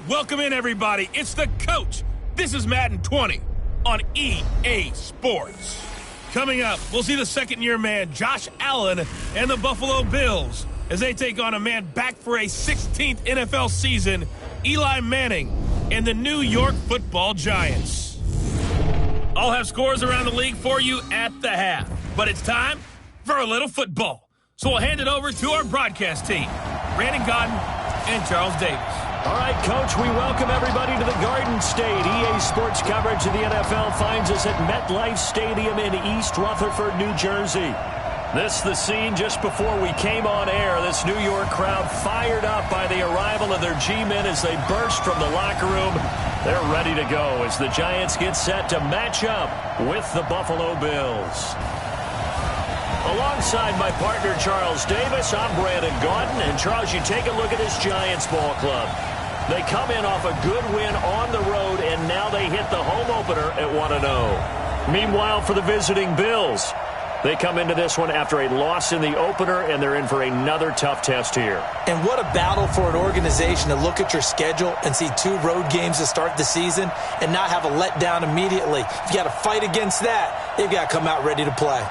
Welcome in, everybody. It's the coach. This is Madden 20 on EA Sports. Coming up, we'll see the second-year man, Josh Allen, and the Buffalo Bills as they take on a man back for a 16th NFL season, Eli Manning, and the New York Football Giants. I'll have scores around the league for you at the half, but it's time for a little football. So we'll hand it over to our broadcast team, Brandon Godden and Charles Davis. All right, Coach, we welcome everybody to the Garden State. EA Sports coverage of the NFL finds us at MetLife Stadium in East Rutherford, New Jersey. This is the scene just before we came on air. This New York crowd fired up by the arrival of their G-men as they burst from the locker room. They're ready to go as the Giants get set to match up with the Buffalo Bills. Alongside my partner, Charles Davis, I'm Brandon Gaudin. And, Charles, you take a look at this Giants ball club. They come in off a good win on the road, and now they hit the home opener at 1-0. Meanwhile, for the visiting Bills, they come into this one after a loss in the opener, and they're in for another tough test here. And what a battle for an organization to look at your schedule and see 2 road games to start the season and not have a letdown immediately. You got to fight against that. They've got to come out ready to play.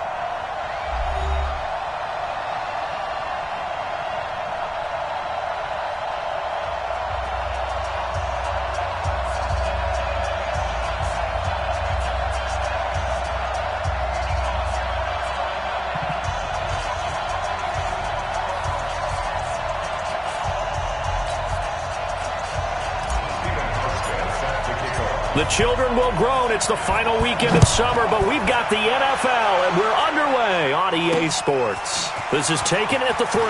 The children will groan. It's the final weekend of summer, but we've got the NFL, and we're underway on EA Sports. This is taken at the 3.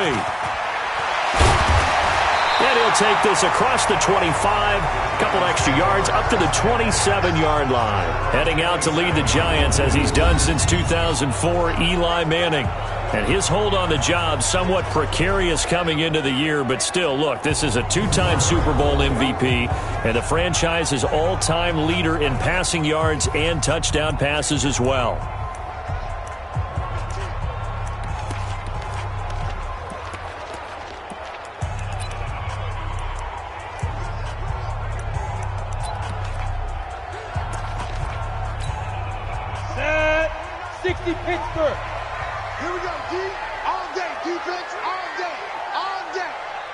And he'll take this across the 25, couple extra yards, up to the 27-yard line. Heading out to lead the Giants, as he's done since 2004, Eli Manning. And his hold on the job somewhat precarious coming into the year, but still, look, this is a 2-time Super Bowl MVP and the franchise's all-time leader in passing yards and touchdown passes as well. Set 60 Pittsburgh. Here we go, D. All day. Defense, all day. All day.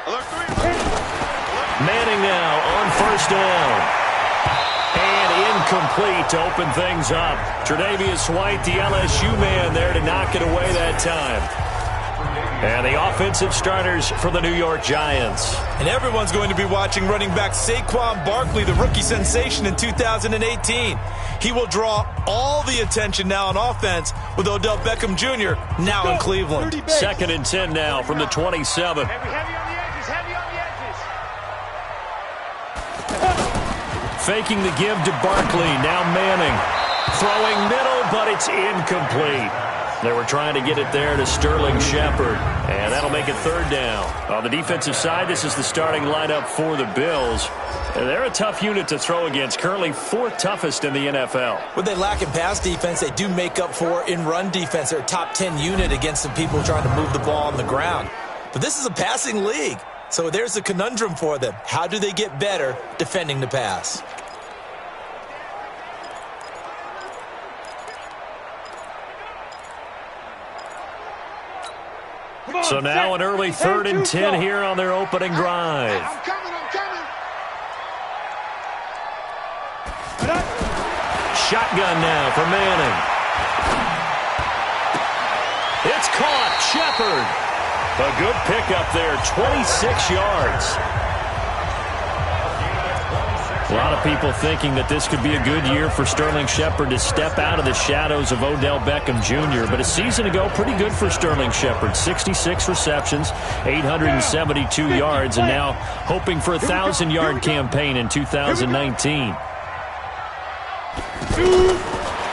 Alert 3. Manning now on first down. And incomplete to open things up. Tre'Davious White, the LSU man, there to knock it away that time. And the offensive starters for the New York Giants. And everyone's going to be watching running back Saquon Barkley, the rookie sensation in 2018. He will draw all the attention now on offense with Odell Beckham Jr. now in Cleveland. 2nd and 10 now from the 27. Heavy on the edges, heavy on the edges. Faking the give to Barkley, now Manning. Throwing middle, but it's incomplete. They were trying to get it there to Sterling Shepard, and that'll make it 3rd down. On the defensive side, this is the starting lineup for the Bills. And they're a tough unit to throw against, currently 4th toughest in the NFL. What they lack in pass defense, they do make up for in run defense. They're a top 10 unit against some people trying to move the ball on the ground. But this is a passing league, so there's a conundrum for them. How do they get better defending the pass? So now an early 3rd and 10 here on their opening drive. I'm coming. Shotgun now for Manning. It's caught. Shepard. A good pickup there, 26 yards. A lot of people thinking that this could be a good year for Sterling Shepard to step out of the shadows of Odell Beckham Jr. But a season ago, pretty good for Sterling Shepard. 66 receptions, 872 yards, and now hoping for a 1,000-yard campaign in 2019.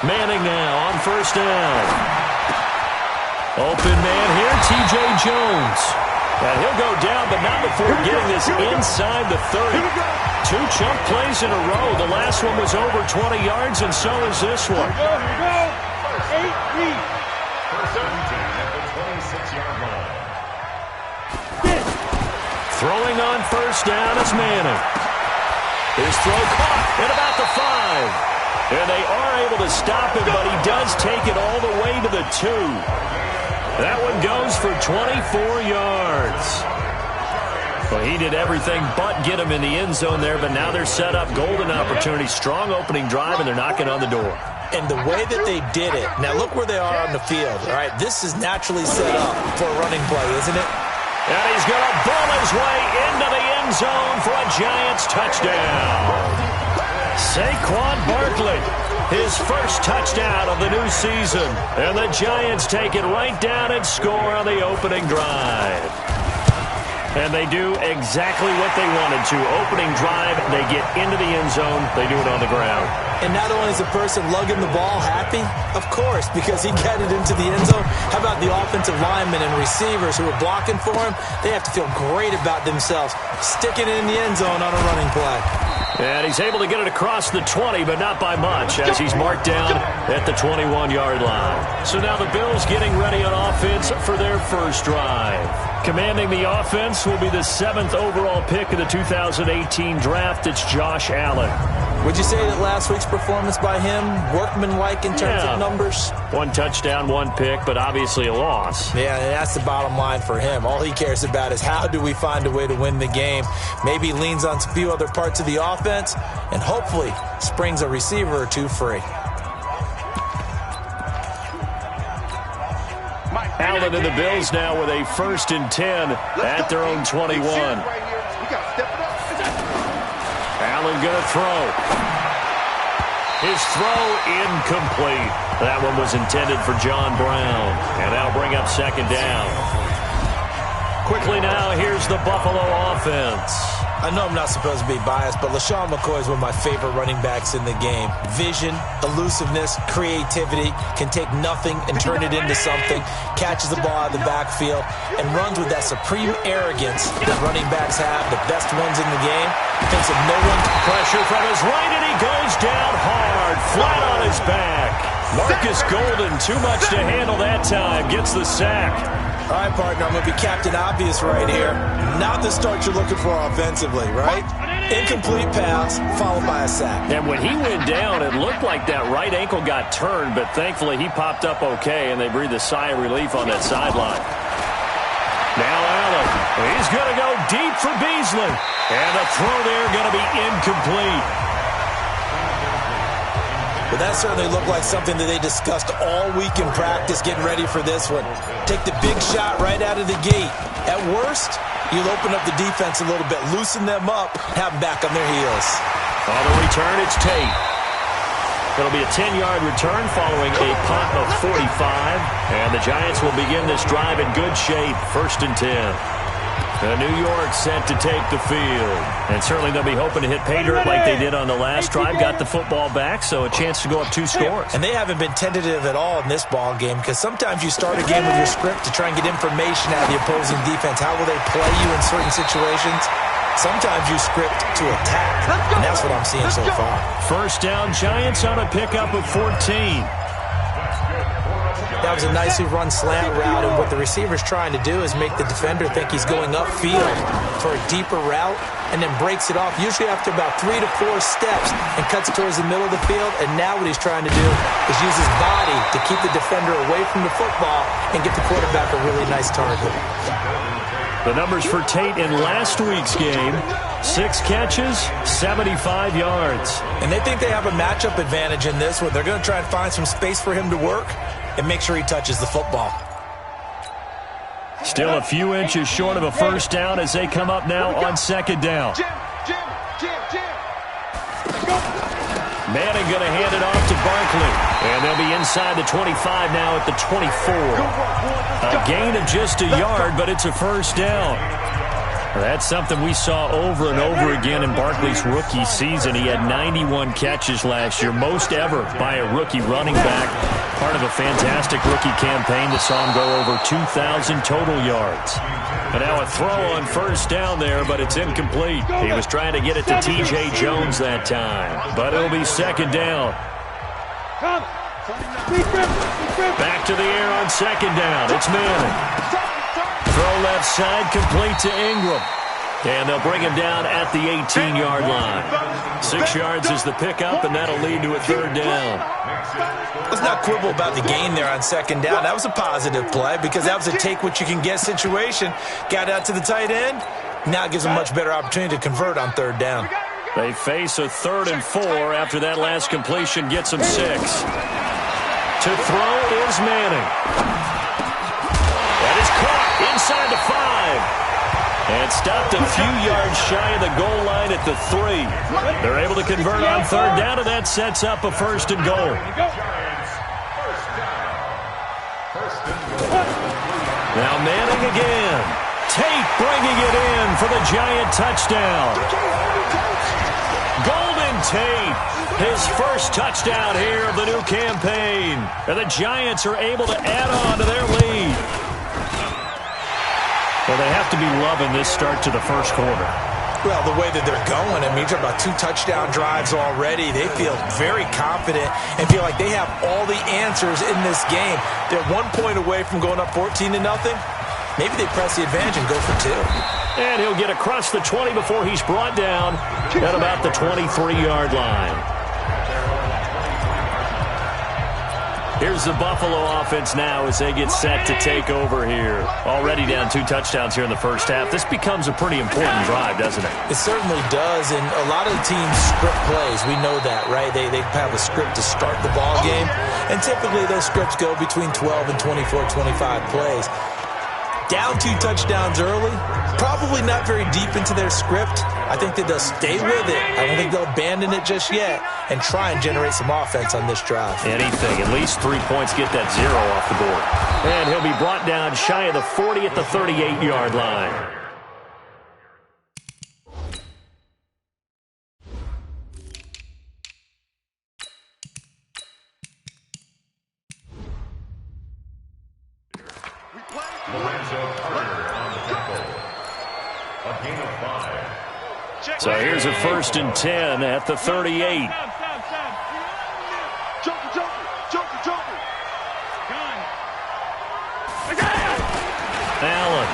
Manning now on first down. Open man here, T.J. Jones. And he'll go down, but not before getting this inside the 30. 2 chunk plays in a row. The last one was over 20 yards, and so is this one. Here we go. 8 lead. First and 10 at the 26-yard line. Throwing on first down is Manning. His throw caught at about the 5. And they are able to stop him, but he does take it all the way to the 2. That one goes for 24 yards. Well, he did everything but get him in the end zone there, but now they're set up. Golden opportunity, strong opening drive, and they're knocking on the door. And the way that they did it, now look where they are on the field. All right, this is naturally set up for a running play, isn't it? And he's going to bull his way into the end zone for a Giants touchdown. Saquon Barkley, his first touchdown of the new season. And the Giants take it right down and score on the opening drive. And they do exactly what they wanted to. Opening drive, they get into the end zone. They do it on the ground. And not only is the person lugging the ball happy, of course, because he got it into the end zone. How about the offensive linemen and receivers who are blocking for him? They have to feel great about themselves, sticking it in the end zone on a running play. And he's able to get it across the 20, but not by much, as he's marked down at the 21-yard line. So now the Bills getting ready on offense for their first drive. Commanding the offense will be the 7th overall pick of the 2018 draft. It's Josh Allen. Would you say that last week's performance by him, workmanlike in terms of numbers? 1 touchdown, 1 pick, but obviously a loss. Yeah, and that's the bottom line for him. All he cares about is how do we find a way to win the game. Maybe he leans on a few other parts of the offense and hopefully springs a receiver or two free. Allen and the Bills now with a 1st and 10 at their own 21. Allen going to throw. His throw incomplete. That one was intended for John Brown. And that'll bring up 2nd down. Quickly now, here's the Buffalo offense. I know I'm not supposed to be biased, but LaShawn McCoy is one of my favorite running backs in the game. Vision, elusiveness, creativity, can take nothing and turn it into something, catches the ball out of the backfield, and runs with that supreme arrogance that running backs have, the best ones in the game. Thinks of no one. Pressure from his right, and he goes down hard, flat on his back. Marcus Golden, too much to handle that time, gets the sack. All right, partner, I'm going to be Captain Obvious right here. Not the start you're looking for offensively, right? Incomplete pass, followed by a sack. And when he went down, it looked like that right ankle got turned, but thankfully he popped up okay, and they breathed a sigh of relief on that sideline. Now Allen, he's going to go deep for Beasley. And the throw there going to be incomplete. But that certainly looked like something that they discussed all week in practice, getting ready for this one. Take the big shot right out of the gate. At worst, you'll open up the defense a little bit, loosen them up, have them back on their heels. On the return, it's Tate. It'll be a 10-yard return following a punt of 45. And the Giants will begin this drive in good shape, 1st and 10. New York set to take the field. And certainly they'll be hoping to hit pay dirt like they did on the last drive. Got the football back, so a chance to go up 2 scores. And they haven't been tentative at all in this ball game, because sometimes you start a game with your script to try and get information out of the opposing defense. How will they play you in certain situations? Sometimes you script to attack, and that's what I'm seeing so far. 1st down, Giants on a pickup of 14. That was a nicely run slant route, and what the receiver's trying to do is make the defender think he's going upfield for a deeper route, and then breaks it off, usually after about 3 to 4 steps, and cuts towards the middle of the field. And now what he's trying to do is use his body to keep the defender away from the football and get the quarterback a really nice target. The numbers for Tate in last week's game: 6 catches, 75 yards. And they think they have a matchup advantage in this one. They're going to try and find some space for him to work and make sure he touches the football. Still a few inches short of a 1st down as they come up now on 2nd down. Manning going to hand it off to Barkley. And they'll be inside the 25 now at the 24. A gain of just a yard, but it's a 1st down. That's something we saw over and over again in Barkley's rookie season. He had 91 catches last year, most ever by a rookie running back. Part of a fantastic rookie campaign that saw him go over 2,000 total yards. And now a throw on 1st down there, but it's incomplete. He was trying to get it to T.J. Jones that time, but it'll be 2nd down. Back to the air on 2nd down. It's Manning. Throw left side, complete to Ingram. And they'll bring him down at the 18-yard line. 6 yards is the pickup, and that'll lead to a third down. Let's not quibble about the gain there on second down. That was a positive play because that was a take-what-you-can-get situation. Got out to the tight end. Now it gives them a much better opportunity to convert on third down. They face a 3rd and 4 after that last completion gets them 6. To throw is Manning. That is caught inside the 5. And stopped a few yards shy of the goal line at the 3. They're able to convert on third down, and that sets up a 1st and goal. Now Manning again. Tate bringing it in for the Giant touchdown. Golden Tate, his first touchdown here of the new campaign. And the Giants are able to add on to their lead. Well, they have to be loving this start to the first quarter. Well, the way that they're going, I mean, you're talking about 2 touchdown drives already. They feel very confident and feel like they have all the answers in this game. They're 1 point away from going up 14-0. Maybe they press the advantage and go for 2. And he'll get across the 20 before he's brought down at about the 23-yard line. Here's the Buffalo offense now as they get set to take over here. Already down 2 touchdowns here in the first half. This becomes a pretty important drive, doesn't it? It certainly does, and a lot of the teams script plays. We know that, right? They have a script to start the ball game, and typically those scripts go between 12 and 24, 25 plays. Down 2 touchdowns early, probably not very deep into their script. I think that they'll stay with it. I don't think they'll abandon it just yet and try and generate some offense on this drive. Anything. At least 3 points, get that 0 off the board. And he'll be brought down shy of the 40 at the 38-yard line. So here's a 1st and 10 at the 38. Allen.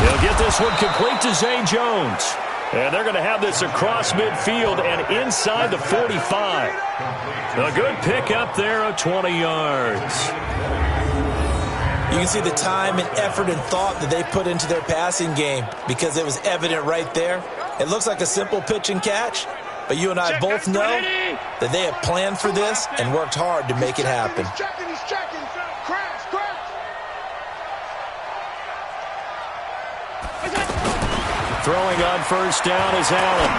He'll get this one complete to Zay Jones. And they're going to have this across midfield and inside the 45. A good pickup there of 20 yards. You can see the time and effort and thought that they put into their passing game because it was evident right there. It looks like a simple pitch and catch, but you and I both know that they have planned for this and worked hard to make it happen. Throwing on first down is Allen.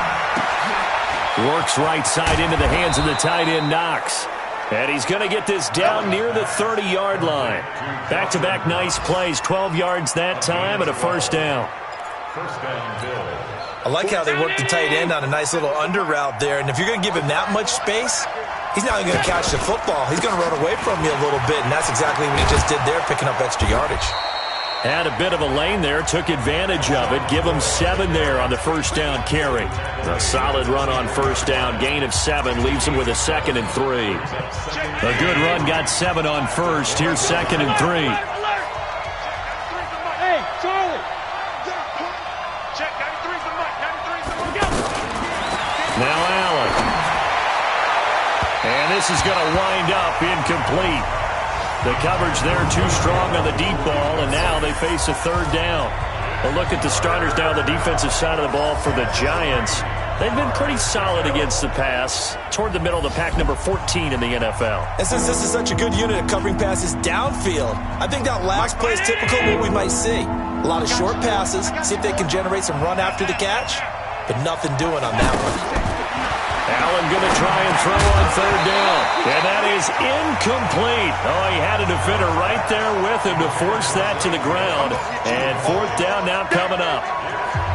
Works right side into the hands of the tight end Knox. And he's going to get this down near the 30-yard line. Back-to-back nice plays, 12 yards that time and a 1st down. I like how they work the tight end on a nice little under route there. And if you're going to give him that much space, he's not even going to catch the football. He's going to run away from you a little bit, and that's exactly what he just did there, picking up extra yardage. Had a bit of a lane there, took advantage of it. Give him 7 there on the 1st down carry. A solid run on 1st down, gain of 7, leaves him with a 2nd and 3. A good run, got 7 on 1st. Here's 2nd and 3. Hey, Charlie. Now Allen. And this is going to wind up incomplete. The coverage there too strong on the deep ball, and now they face a 3rd down. A look at the starters now on the defensive side of the ball for the Giants. They've been pretty solid against the pass, toward the middle of the pack, number 14 in the NFL. And since this is such a good unit of covering passes downfield, I think that last play is typical of what we might see. A lot of short passes, see if they can generate some run after the catch, but nothing doing on that one. Allen going to try and throw on 3rd down. And that is incomplete. Oh, he had a defender right there with him to force that to the ground. And 4th down now coming up.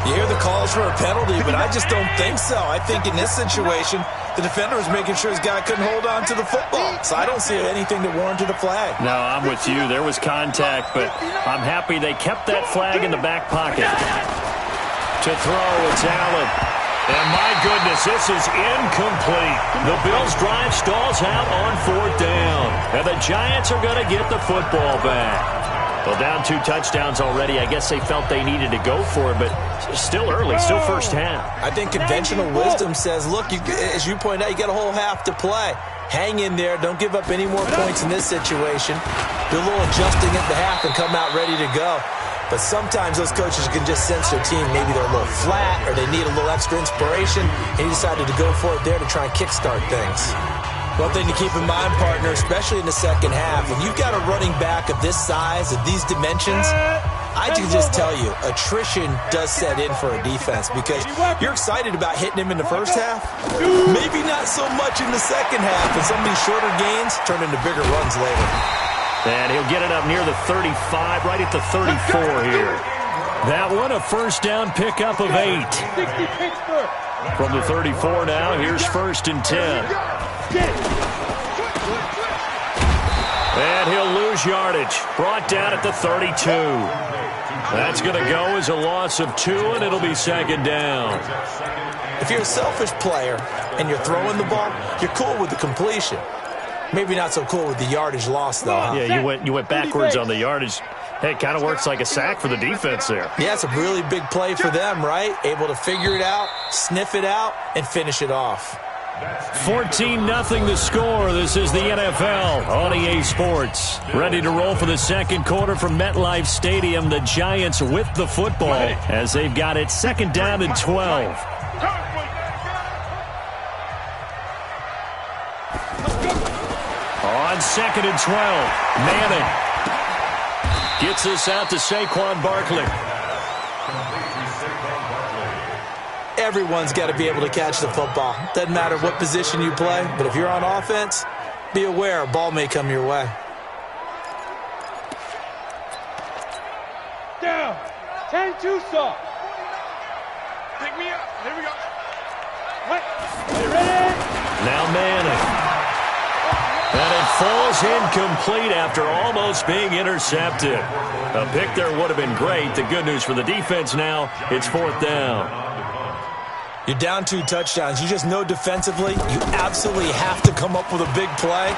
You hear the calls for a penalty, but I just don't think so. I think in this situation, the defender was making sure his guy couldn't hold on to the football. So I don't see anything that warranted a flag. No, I'm with you. There was contact, but I'm happy they kept that flag in the back pocket. To throw, it's Allen. And my goodness, this is incomplete. The Bills' drive stalls out on 4th down. And the Giants are going to get the football back. Well, down 2 touchdowns already. I guess they felt they needed to go for it, but still early, still first half. I think conventional wisdom says, look, as you point out, you got a whole half to play. Hang in there. Don't give up any more points in this situation. Do a little adjusting at the half and come out ready to go. But sometimes those coaches can just sense their team. Maybe they're a little flat or they need a little extra inspiration. And he decided to go for it there to try and kickstart things. One thing to keep in mind, partner, especially in the second half, when you've got a running back of this size, of these dimensions, I can just tell you, attrition does set in for a defense because you're excited about hitting him in the first half. Maybe not so much in the second half, and some of these shorter gains turn into bigger runs later. And he'll get it up near the 35, right at the 34 here. That one, a first down pickup of 8. From the 34 now, here's 1st and 10. And he'll lose yardage. Brought down at the 32. That's going to go as a loss of 2, and it'll be 2nd down. If you're a selfish player and you're throwing the ball, you're cool with the completion. Maybe not so cool with the yardage loss, though. Yeah, you went backwards on the yardage. Hey, it kind of works like a sack for the defense there. Yeah, it's a really big play for them, right? Able to figure it out, sniff it out, and finish it off. 14-0 the score. This is the NFL on EA Sports. Ready to roll for the second quarter from MetLife Stadium. The Giants with the football as they've got it 2nd down and 12. On 2nd and 12, Manning gets this out to Saquon Barkley. Everyone's got to be able to catch the football. Doesn't matter what position you play, but if you're on offense, be aware a ball may come your way. Down. 10-2 saw. Pick me up. Here we go. What? Are you ready? Now Manning. And it falls incomplete after almost being intercepted. A pick there would have been great. The good news for the defense now, it's 4th down. You're down 2 touchdowns. You just know defensively you absolutely have to come up with a big play.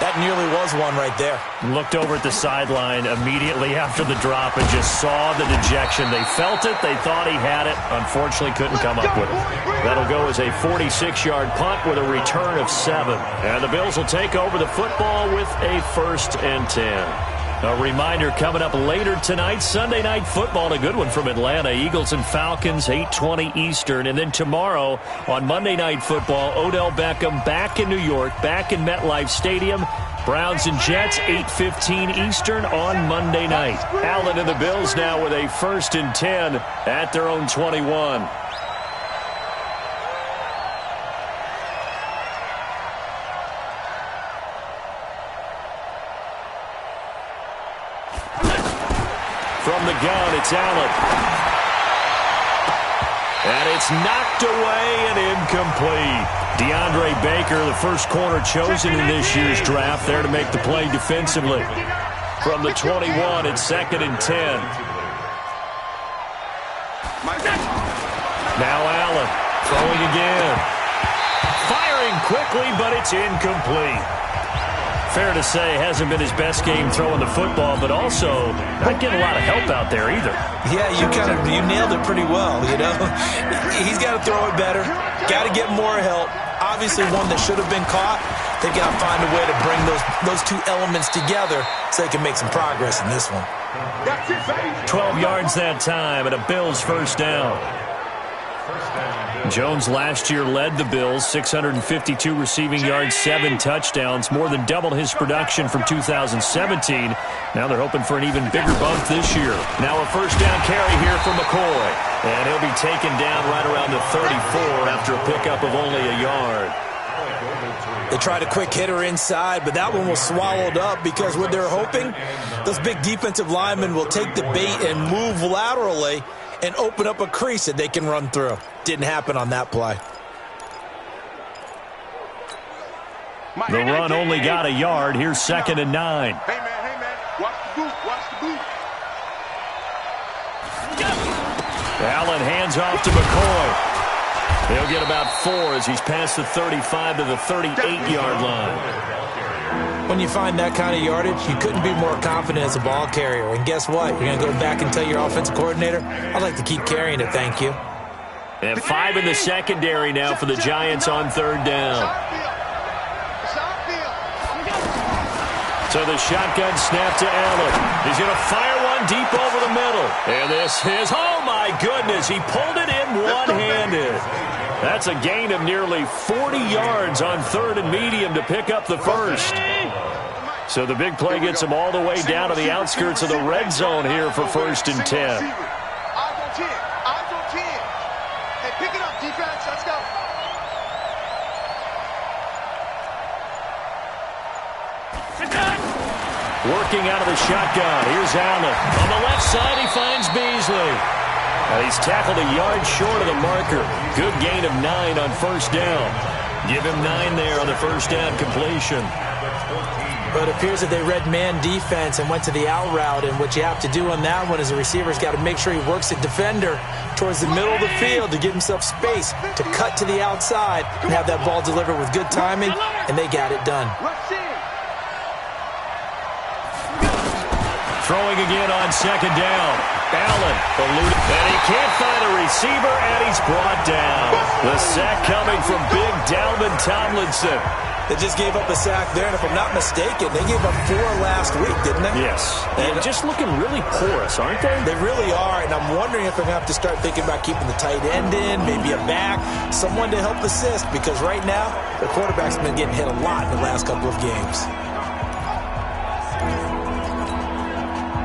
That nearly was one right there. Looked over at the sideline immediately after the drop and just saw the dejection. They felt it. They thought he had it. Unfortunately, couldn't come up with it. That'll go as a 46-yard punt with a return of 7. And the Bills will take over the football with a 1st and 10. A reminder coming up later tonight, Sunday Night Football, a good one from Atlanta. Eagles and Falcons, 8:20 Eastern. And then tomorrow on Monday Night Football, Odell Beckham back in New York, back in MetLife Stadium. Browns and Jets, 8:15 Eastern on Monday night. Allen and the Bills now with a 1st and 10 at their own 21. From the gun, it's Allen. And it's knocked away and incomplete. DeAndre Baker, the first corner chosen in this year's draft, there to make the play defensively. From the 21, it's 2nd and 10. Now Allen, throwing again. Firing quickly, but it's incomplete. Fair to say, hasn't been his best game throwing the football, but also not getting a lot of help out there either. Yeah, you nailed it pretty well, you know. He's got to throw it better, got to get more help. Obviously one that should have been caught. They've got to find a way to bring those 2 elements together so they can make some progress in this one. 12 yards that time and a Bills 1st down. Jones last year led the Bills, 652 receiving yards, 7 touchdowns, more than doubled his production from 2017. Now they're hoping for an even bigger bump this year. Now a 1st down carry here for McCoy. And he'll be taken down right around the 34 after a pickup of only a yard. They tried a quick hitter inside, but that one was swallowed up because what they're hoping, those big defensive linemen will take the bait and move laterally and open up a crease that they can run through. Didn't happen on that play. The run only got a yard. Here's 2nd and 9. Hey, man. Watch the boot. Watch the boot. Allen hands off to McCoy. He'll get about 4 as he's past the 35 to the 38-yard line. When you find that kind of yardage, you couldn't be more confident as a ball carrier. And guess what? You're going to go back and tell your offensive coordinator, I'd like to keep carrying it, thank you. And 5 in the secondary now for the Giants on third down. So the shotgun snap to Allen. He's going to fire one deep over the middle. And this is, oh my goodness, he pulled it in one-handed. That's a gain of nearly 40 yards on third and medium to pick up the first. So the big play gets him all the way down to the outskirts of the red zone here for 1st and 10. Eyes on 10. Eyes on 10. Hey, pick it up, defense. Let's go. Working out of the shotgun. Here's Allen. On the left side, he finds Beasley. He's tackled a yard short of the marker. Good gain of 9 on first down. Give him 9 there on the first down completion. But it appears that they read man defense and went to the out route. And what you have to do on that one as a receiver's got to make sure he works the defender towards the middle of the field to give himself space to cut to the outside and have that ball delivered with good timing, and they got it done. Throwing again on second down. Allen eluded, and he can't find a receiver, and he's brought down. The sack coming from big Dalvin Tomlinson. They just gave up a sack there, and if I'm not mistaken, they gave up 4 last week, didn't they? Yes. And just looking really porous, aren't they? They really are, and I'm wondering if they're going to have to start thinking about keeping the tight end in, maybe a back, someone to help assist, because right now, the quarterback's been getting hit a lot in the last couple of games.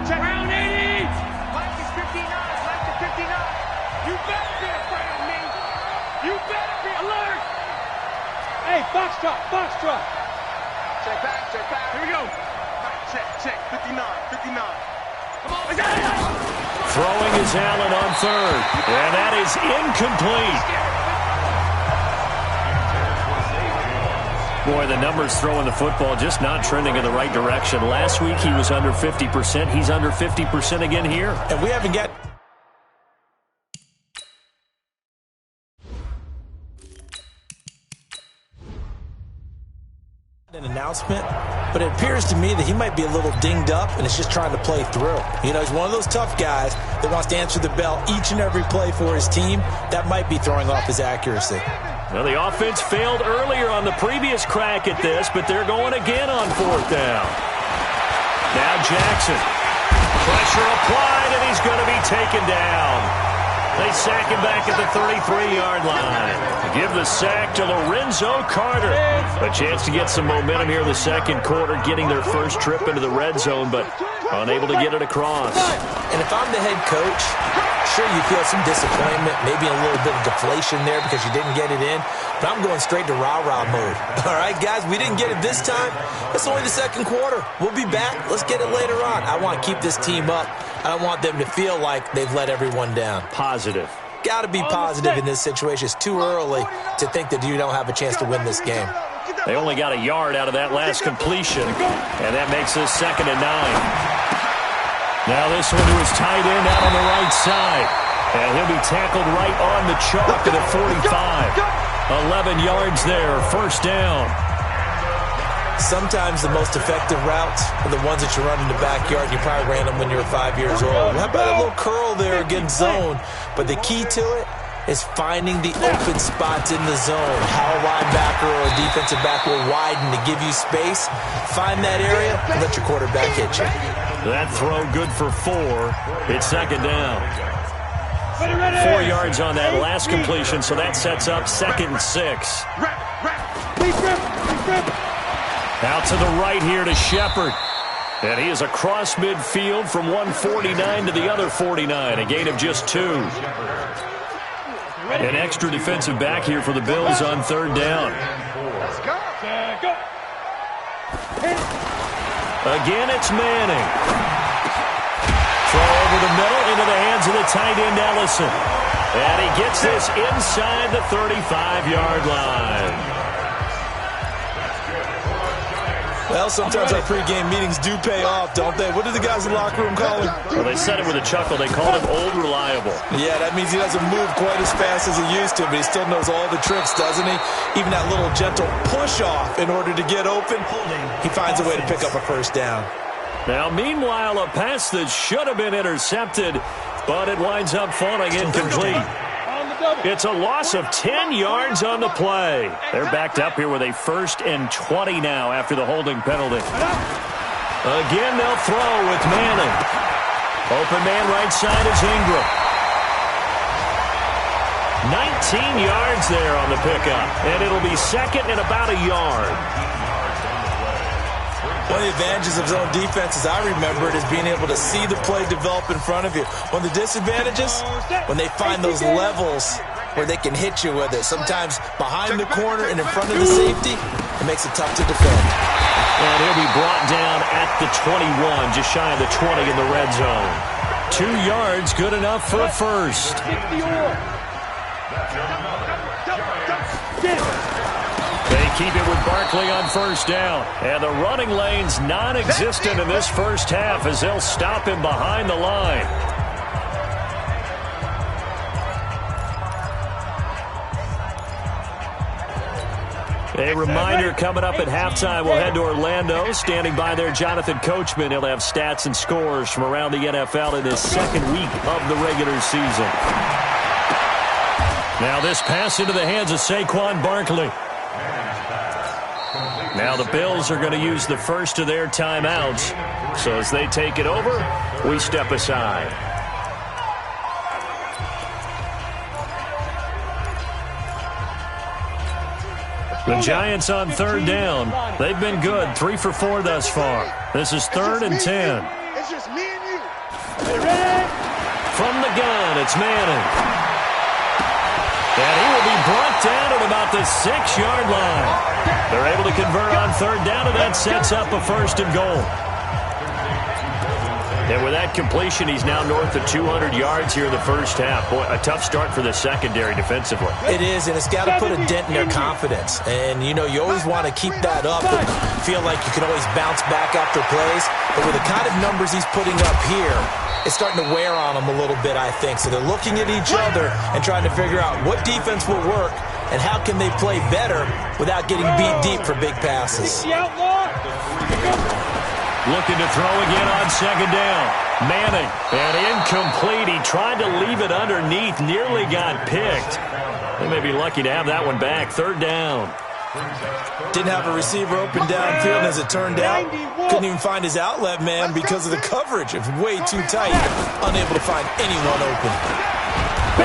Round 80! Mike is 59. Mike is 59. You better be afraid of me. You better be alert. Hey, box truck. Check back. Here we go. Check. 59. Come on, let's go. Throwing is Allen on third, and that is incomplete. Boy, the numbers throwing the football just not trending in the right direction. Last week he was under 50%. He's under 50% again here. And we haven't got... an announcement, but it appears to me that he might be a little dinged up and is just trying to play through. You know, he's one of those tough guys that wants to answer the bell each and every play for his team. That might be throwing off his accuracy. Well, the offense failed earlier on the previous crack at this, but they're going again on fourth down. Now Jackson. Pressure applied, and he's going to be taken down. They sack him back at the 33-yard line. Give the sack to Lorenzo Carter. A chance to get some momentum here in the second quarter, getting their first trip into the red zone, but unable to get it across. And if I'm the head coach, sure you feel some disappointment, maybe a little bit of deflation there because you didn't get it in, but I'm going straight to rah-rah mode. All right, guys, we didn't get it this time. It's only the second quarter. We'll be back. Let's get it later on. I want to keep this team up. I don't want them to feel like they've let everyone down. Positive. Got to be positive in this situation. It's too early to think that you don't have a chance to win this game. They only got a yard out of that last completion, and that makes this 2nd and 9. Now this one to his tight end out on the right side. And he'll be tackled right on the chalk at the 45. 11 yards there, first down. Sometimes the most effective routes are the ones that you run in the backyard. You probably ran them when you were 5 years old. How about a little curl there against zone? But the key to it is finding the open spots in the zone. How a linebacker or a defensive back will widen to give you space. Find that area and let your quarterback hit you. That throw good for 4. It's 2nd down. 4 yards on that last completion, so that sets up 2nd and 6. Out to the right here to Shepard. And he is across midfield from 149 to the other 49, a gain of just 2. An extra defensive back here for the Bills on third down. Again, it's Manning. Throw over the middle into the hands of the tight end Ellison. And he gets this inside the 35-yard line. Well, sometimes our pregame meetings do pay off, don't they? What do the guys in the locker room call him? Well, they said it with a chuckle. They called him Old Reliable. Yeah, that means he doesn't move quite as fast as he used to, but he still knows all the tricks, doesn't he? Even that little gentle push-off in order to get open, he finds a way to pick up a first down. Now, meanwhile, a pass that should have been intercepted, but it winds up falling incomplete. It's a loss of 10 yards on the play. They're backed up here with a 1st and 20 now after the holding penalty. Again, they'll throw with Manning. Open man right side is Ingram. 19 yards there on the pickup, and it'll be 2nd and about a yard. One of the advantages of zone defense, as I remember it, is being able to see the play develop in front of you. One of the disadvantages, when they find those levels where they can hit you with it. Sometimes behind the corner and in front of the safety, it makes it tough to defend. And he'll be brought down at the 21, just shy of the 20 in the red zone. 2 yards, good enough for a first. They keep it with Barkley on first down. And the running lane's non-existent in this first half as they'll stop him behind the line. A reminder coming up at halftime, we'll head to Orlando. Standing by there, Jonathan Coachman. He'll have stats and scores from around the NFL in his 2nd week of the regular season. Now this pass into the hands of Saquon Barkley. Now the Bills are going to use the first of their timeouts. So as they take it over, we step aside. The Giants on 3rd down. They've been good, 3 for 4 thus far. This is 3rd and 10. It's just me and you. From the gun, it's Manning. And he will be brought down at about the 6-yard line. They're able to convert on 3rd down, and that sets up a 1st and goal. And with that completion, he's now north of 200 yards here in the first half. Boy, a tough start for the secondary defensively. It is, and it's got to put a dent in their confidence. And, you know, you always want to keep that up and feel like you can always bounce back after plays. But with the kind of numbers he's putting up here, it's starting to wear on them a little bit, I think. So they're looking at each other and trying to figure out what defense will work and how can they play better without getting beat deep for big passes. Looking to throw again on 2nd down. Manning, and incomplete. He tried to leave it underneath, nearly got picked. They may be lucky to have that one back. 3rd down. Didn't have a receiver open downfield, as it turned out. Couldn't even find his outlet man because of the coverage. It was way too tight. Unable to find anyone open.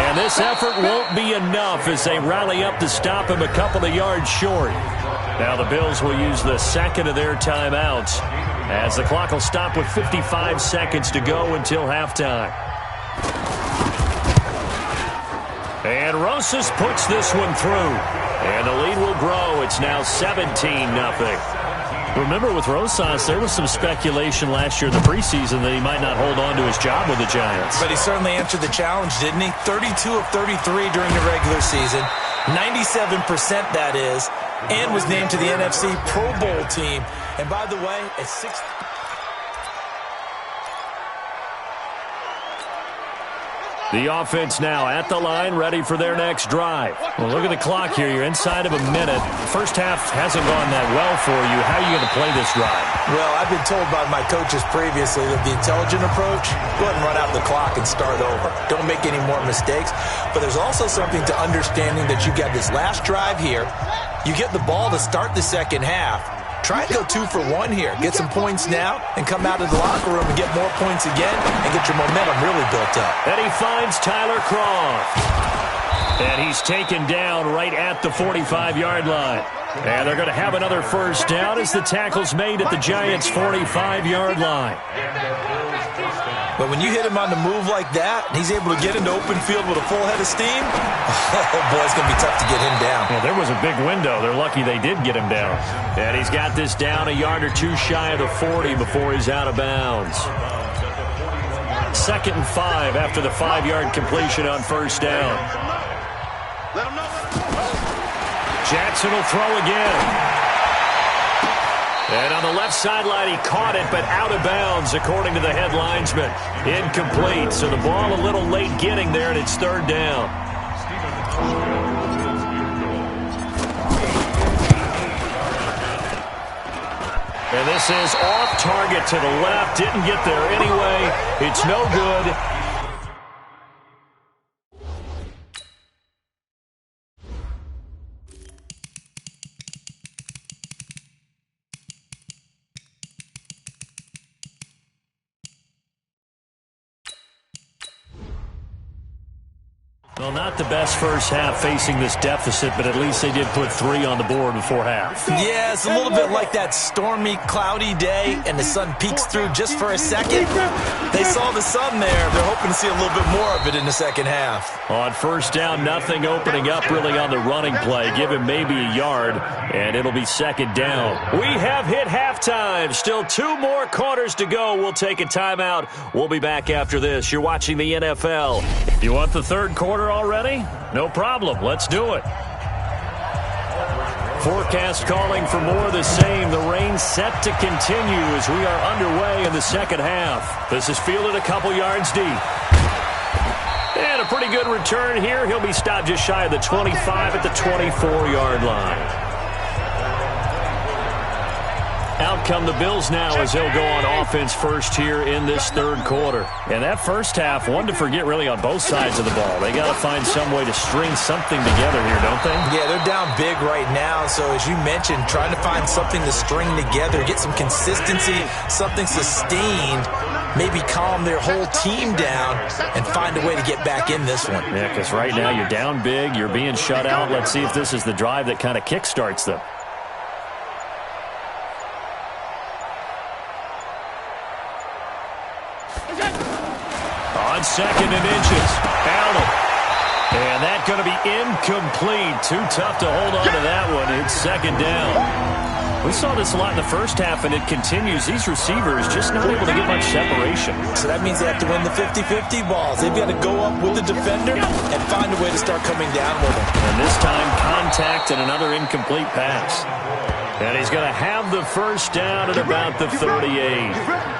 And this effort won't be enough as they rally up to stop him a couple of yards short. Now the Bills will use the 2nd of their timeouts as the clock will stop with 55 seconds to go until halftime. And Rosas puts this one through. And the lead will grow. It's now 17-0. Remember, with Rosas, there was some speculation last year in the preseason that he might not hold on to his job with the Giants. But he certainly answered the challenge, didn't he? 32 of 33 during the regular season. 97% that is. And was named to the NFC Pro Bowl team. And by the way, at 6... The offense now at the line, ready for their next drive. Well, look at the clock here. You're inside of a minute. First half hasn't gone that well for you. How are you going to play this drive? Well, I've been told by my coaches previously that the intelligent approach, go ahead and run out the clock and start over. Don't make any more mistakes. But there's also something to understanding that you got this last drive here. You get the ball to start the second half. Try and go 2 for 1 here. Get some points now and come out of the locker room and get more points again and get your momentum really built up. And he finds Tyler Croft. And he's taken down right at the 45-yard line. And they're going to have another first down as the tackle's made at the Giants' 45-yard line. But when you hit him on the move like that, and he's able to get into open field with a full head of steam, oh boy, it's going to be tough to get him down. Yeah, there was a big window. They're lucky they did get him down. And he's got this down a yard or two shy of the 40 before he's out of bounds. 2nd and 5 after the 5-yard completion on first down. Jackson will throw again. And on the left sideline, he caught it, but out of bounds, according to the head linesman. Incomplete, so the ball a little late getting there, and it's third down. And this is off target to the left. Didn't get there anyway. It's no good. Well, not the best first half facing this deficit, but at least they did put 3 on the board before half. Yeah, it's a little bit like that stormy, cloudy day, and the sun peeks through just for a second. They saw the sun there. They're hoping to see a little bit more of it in the second half. On first down, nothing opening up really on the running play. Give him maybe a yard, and it'll be second down. We have hit halftime. Still 2 more quarters to go. We'll take a timeout. We'll be back after this. You're watching the NFL. You want the third quarter already? No problem. Let's do it. Forecast calling for more of the same. The rain set to continue as we are underway in the second half. This is fielded a couple yards deep. And a pretty good return here. He'll be stopped just shy of the 25 at the 24-yard line. Out come the Bills now as they'll go on offense first here in this third quarter. And that first half, one to forget really on both sides of the ball. They got to find some way to string something together here, don't they? Yeah, they're down big right now. So as you mentioned, trying to find something to string together, get some consistency, something sustained, maybe calm their whole team down and find a way to get back in this one. Yeah, because right now you're down big, you're being shut out. Let's see if this is the drive that kind of kickstarts them. On second and inches, Allen. And that's going to be incomplete. Too tough to hold on to that one. It's second down. We saw this a lot in the first half, and it continues. These receivers just not able to get much separation. So that means they have to win the 50-50 balls. They've got to go up with the defender and find a way to start coming down with him. And this time, contact and another incomplete pass. And he's going to have the first down at about the 38.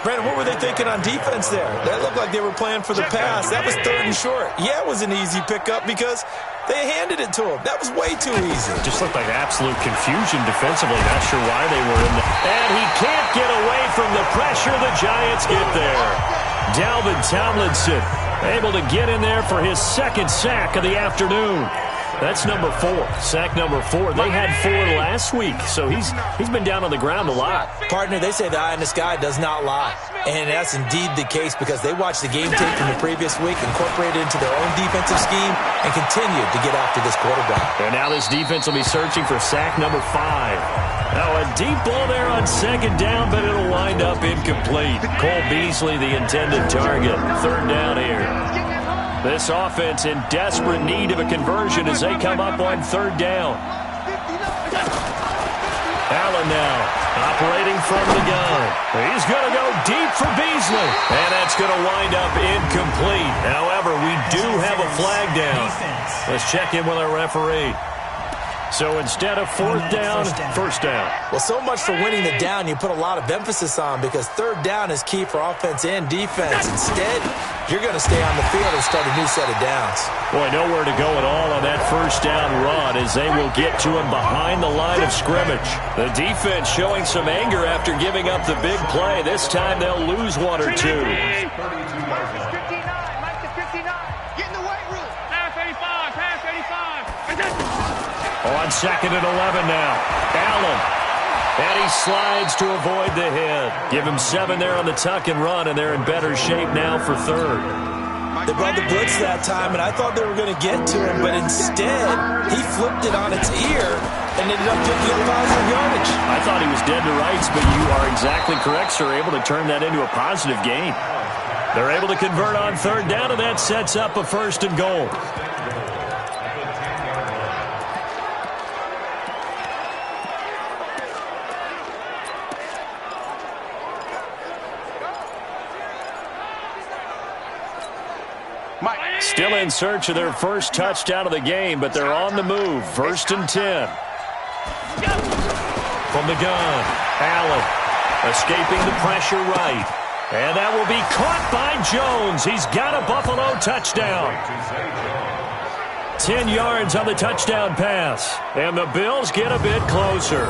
Brandon, what were they thinking on defense there? That looked like they were playing for the pass. That was third and short. Yeah, it was an easy pickup because they handed it to him. That was way too easy. Just looked like absolute confusion defensively. Not sure why they were in there. And he can't get away from the pressure. The Giants get there. Dalvin Tomlinson able to get in there for his second sack of the afternoon. That's number 4. Sack number 4. They had 4 last week, so he's been down on the ground a lot. Partner, they say the eye in the sky does not lie. And that's indeed the case because they watched the game tape from the previous week, incorporated it into their own defensive scheme, and continued to get after this quarterback. And now this defense will be searching for sack number 5. Now a deep ball there on second down, but it'll wind up incomplete. Cole Beasley, the intended target. Third down here. This offense in desperate need of a conversion as they come up on third down. Allen now operating from the gun. He's going to go deep for Beasley. And that's going to wind up incomplete. However, we do have a flag down. Let's check in with our referee. So instead of fourth down, first down. Well, so much for winning the down you put a lot of emphasis on because third down is key for offense and defense. Instead, you're going to stay on the field and start a new set of downs. Boy, nowhere to go at all on that first down run as they will get to him behind the line of scrimmage. The defense showing some anger after giving up the big play. This time they'll lose 1 or 2. On second and 11 now. Allen. And he slides to avoid the hit. Give him 7 there on the tuck and run, and they're in better shape now for third. They brought the blitz that time, and I thought they were going to get to him, but instead, he flipped it on its ear and ended up picking up positive yardage. I thought he was dead to rights, but you are exactly correct, sir. Able to turn that into a positive gain. They're able to convert on third down, and that sets up a first and goal. Still in search of their first touchdown of the game, but they're on the move. First and 10. From From the gun, Allen escaping the pressure right. And that will be caught by Jones. He's got a Buffalo touchdown. 10 yards on the touchdown pass. And the Bills get a bit closer.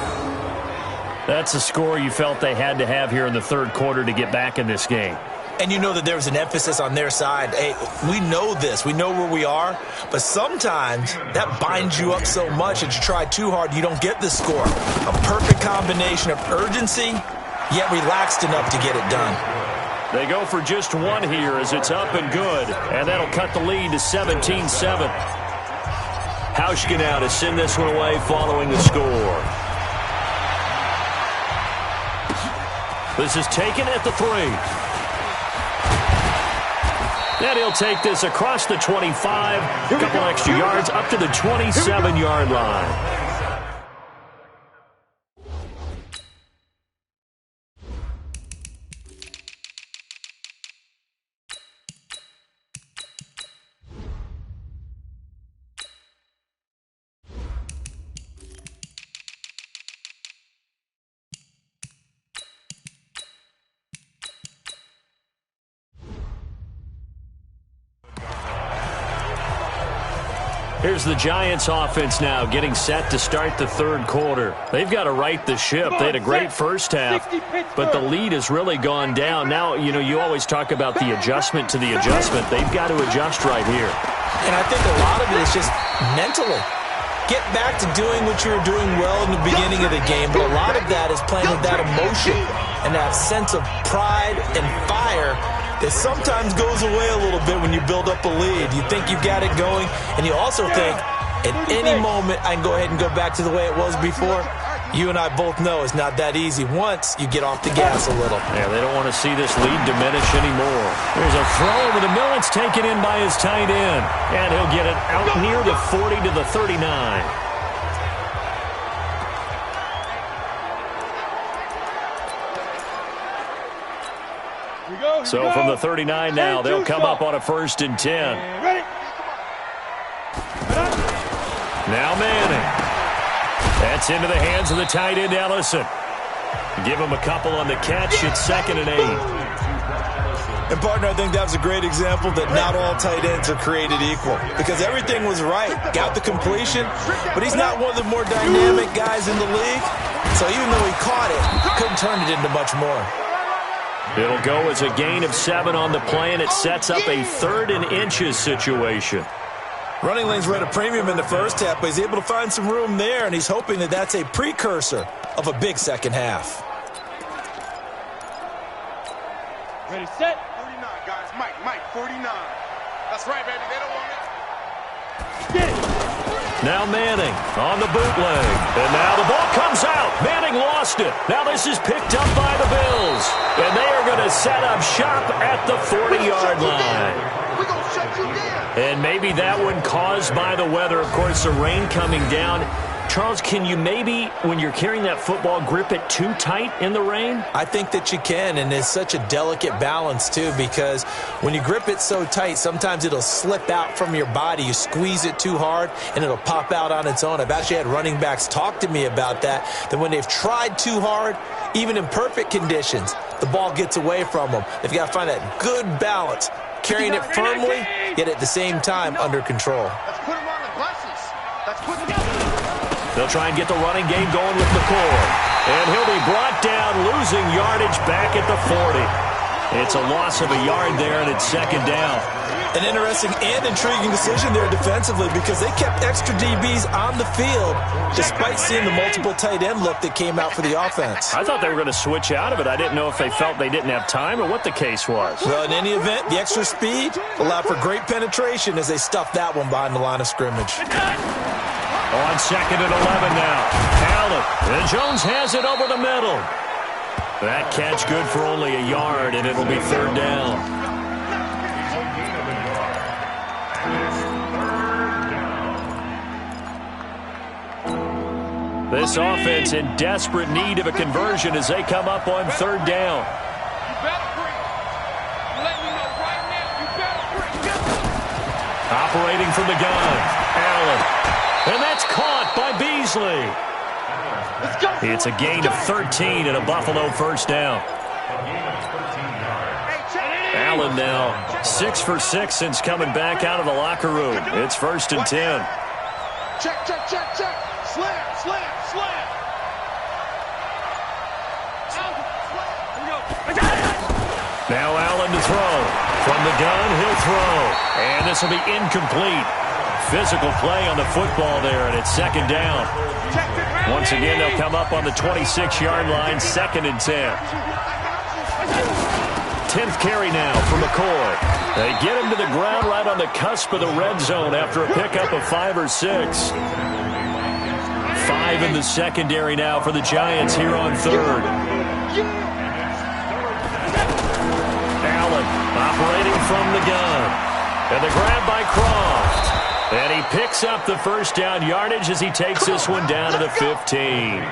That's a score you felt they had to have here in the third quarter to get back in this game. And you know that there was an emphasis on their side. Hey, we know this. We know where we are. But sometimes that binds you up so much that you try too hard, you don't get the score. A perfect combination of urgency, yet relaxed enough to get it done. They go for just one here as it's up and good. And that'll cut the lead to 17-7. Hauschka now to send this one away following the score. This is taken at the 3. And he'll take this across the 25, a couple extra yards up to the 27-yard line. Here's the Giants offense now getting set to start the third quarter. They've got to right the ship. They had a great first half, but the lead has really gone down. Now, you know, you always talk about the adjustment to the adjustment. They've got to adjust right here. And I think a lot of it is just mentally. Get back to doing what you were doing well in the beginning of the game, but a lot of that is playing with that emotion and that sense of pride and fire that sometimes goes away a little bit when you build up a lead. You think you got it going, and you also think at any moment I can go ahead and go back to the way it was before. You and I both know it's not that easy once you get off the gas a little. Yeah, they don't want to see this lead diminish anymore. There's a throw over the middle. It's taken in by his tight end, and he'll get it out near the 40 to the 39. So from the 39 now, they'll come up on a 1st and 10. Now Manning. That's into the hands of the tight end, Ellison. Give him a couple on the catch. It's 2nd and 8. And, partner, I think that was a great example that not all tight ends are created equal because everything was right. Got the completion, but he's not one of the more dynamic guys in the league. So even though he caught it, couldn't turn it into much more. It'll go as a gain of 7 on the play, and it sets up a 3rd and inches situation. Running lanes were at a premium in the first half, but he's able to find some room there, and he's hoping that that's a precursor of a big second half. Ready, set. 49, guys. Mike, 49. That's right, baby. They don't want it. Get it. Now Manning on the bootleg. And now the ball comes out. Manning lost it. Now this is picked up by the Bills. And they are going to set up shop at the 40-yard line. We're going to shut you down. And maybe that one caused by the weather. Of course, the rain coming down. Charles, can you maybe, when you're carrying that football, grip it too tight in the rain? I think that you can, and it's such a delicate balance, too, because when you grip it so tight, sometimes it'll slip out from your body. You squeeze it too hard, and it'll pop out on its own. I've actually had running backs talk to me about that when they've tried too hard, even in perfect conditions, the ball gets away from them. They've got to find that good balance, carrying it firmly, yet at the same time under control. Let's put him on the buses. Let's put him on. They'll try and get the running game going with McCoy. And he'll be brought down, losing yardage back at the 40. It's a loss of a yard there, and it's 2nd down. An interesting and intriguing decision there defensively because they kept extra DBs on the field despite seeing the multiple tight end look that came out for the offense. I thought they were going to switch out of it. I didn't know if they felt they didn't have time or what the case was. Well, in any event, the extra speed allowed for great penetration as they stuffed that one behind the line of scrimmage. On 2nd and 11 now. Allen. And Jones has it over the middle. That catch good for only a yard, and it'll be 3rd down. This offense in desperate need of a conversion as they come up on 3rd down. You better bring it. Let me know right now. You better bring it. Operating from the gun. Allen. And that's caught by Beasley. It's a gain of 13 and a Buffalo first down. Allen now 6 for 6 since coming back out of the locker room. It's 1st and 10. Check, check, check, check. Slam, slam, slam. Now Allen to throw. From the gun, he'll throw. And this will be incomplete. Physical play on the football there, and it's 2nd down. Once again, they'll come up on the 26-yard line, 2nd and 10. 10th carry now for McCoy. They get him to the ground right on the cusp of the red zone after a pickup of 5 or 6. 5 in the secondary now for the Giants here on 3rd. Allen operating from the gun. And the grab by Croft. And he picks up the first down yardage as he takes this one down to the 15.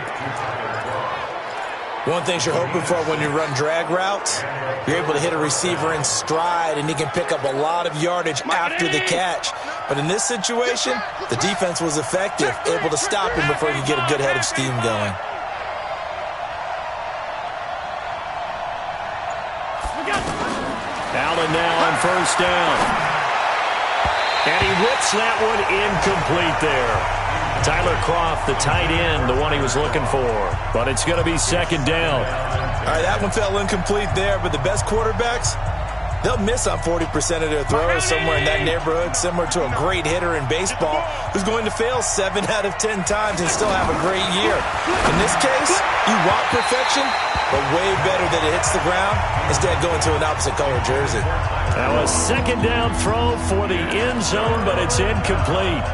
One thing you're hoping for when you run drag routes, you're able to hit a receiver in stride, and he can pick up a lot of yardage after the catch. But in this situation, the defense was effective, able to stop him before he could get a good head of steam going. Allen now on 1st down. And he whips that one incomplete there. Tyler Croft, the tight end, the one he was looking for. But it's going to be 2nd down. All right, that one fell incomplete there, but the best quarterbacks, they'll miss on 40% of their throws somewhere in that neighborhood, similar to a great hitter in baseball who's going to fail 7 out of 10 times and still have a great year. In this case, you want perfection, but way better that it hits the ground instead of going to an opposite color jersey. Now a 2nd down throw for the end zone, but it's incomplete.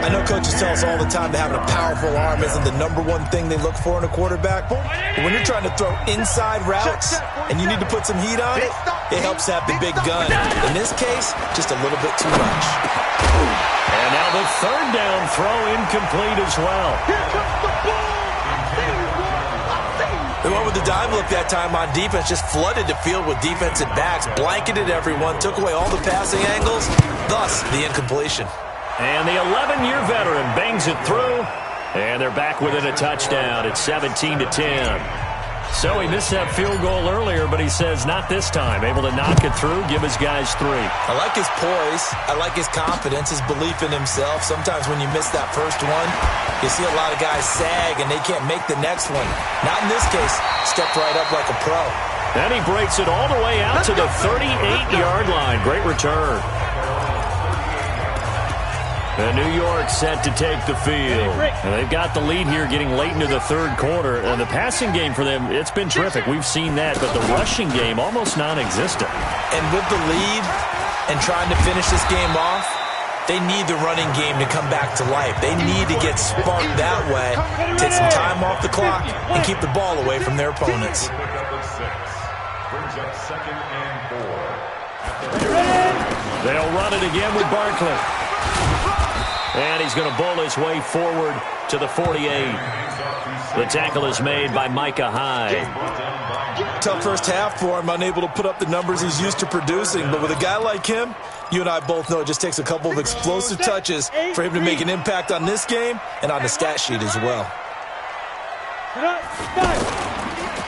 I know coaches tell us all the time that having a powerful arm isn't the #1 thing they look for in a quarterback. But when you're trying to throw inside routes and you need to put some heat on it, it helps to have the big gun. In this case, just a little bit too much. And now the 3rd down throw incomplete as well. The one with the dime look that time on defense just flooded the field with defensive backs, blanketed everyone, took away all the passing angles, thus the incompletion. And the 11-year veteran bangs it through, and they're back within a touchdown. It's 17-10. So he missed that field goal earlier, but he says not this time. Able to knock it through, give his guys 3. I like his poise. I like his confidence, his belief in himself. Sometimes when you miss that first one, you see a lot of guys sag and they can't make the next one. Not in this case. Stepped right up like a pro. And he breaks it all the way out to the 38-yard line. Great return. And New York set to take the field. And they've got the lead here getting late into the 3rd quarter. And the passing game for them, it's been terrific. We've seen that. But the rushing game, almost non-existent. And with the lead and trying to finish this game off, they need the running game to come back to life. They need to get sparked that way, take some time off the clock, and keep the ball away from their opponents. They'll run it again with Barkley. And he's going to bowl his way forward to the 48. The tackle is made by Micah Hyde. Tough first half for him, unable to put up the numbers he's used to producing. But with a guy like him, you and I both know it just takes a couple of explosive touches for him to make an impact on this game and on the stat sheet as well.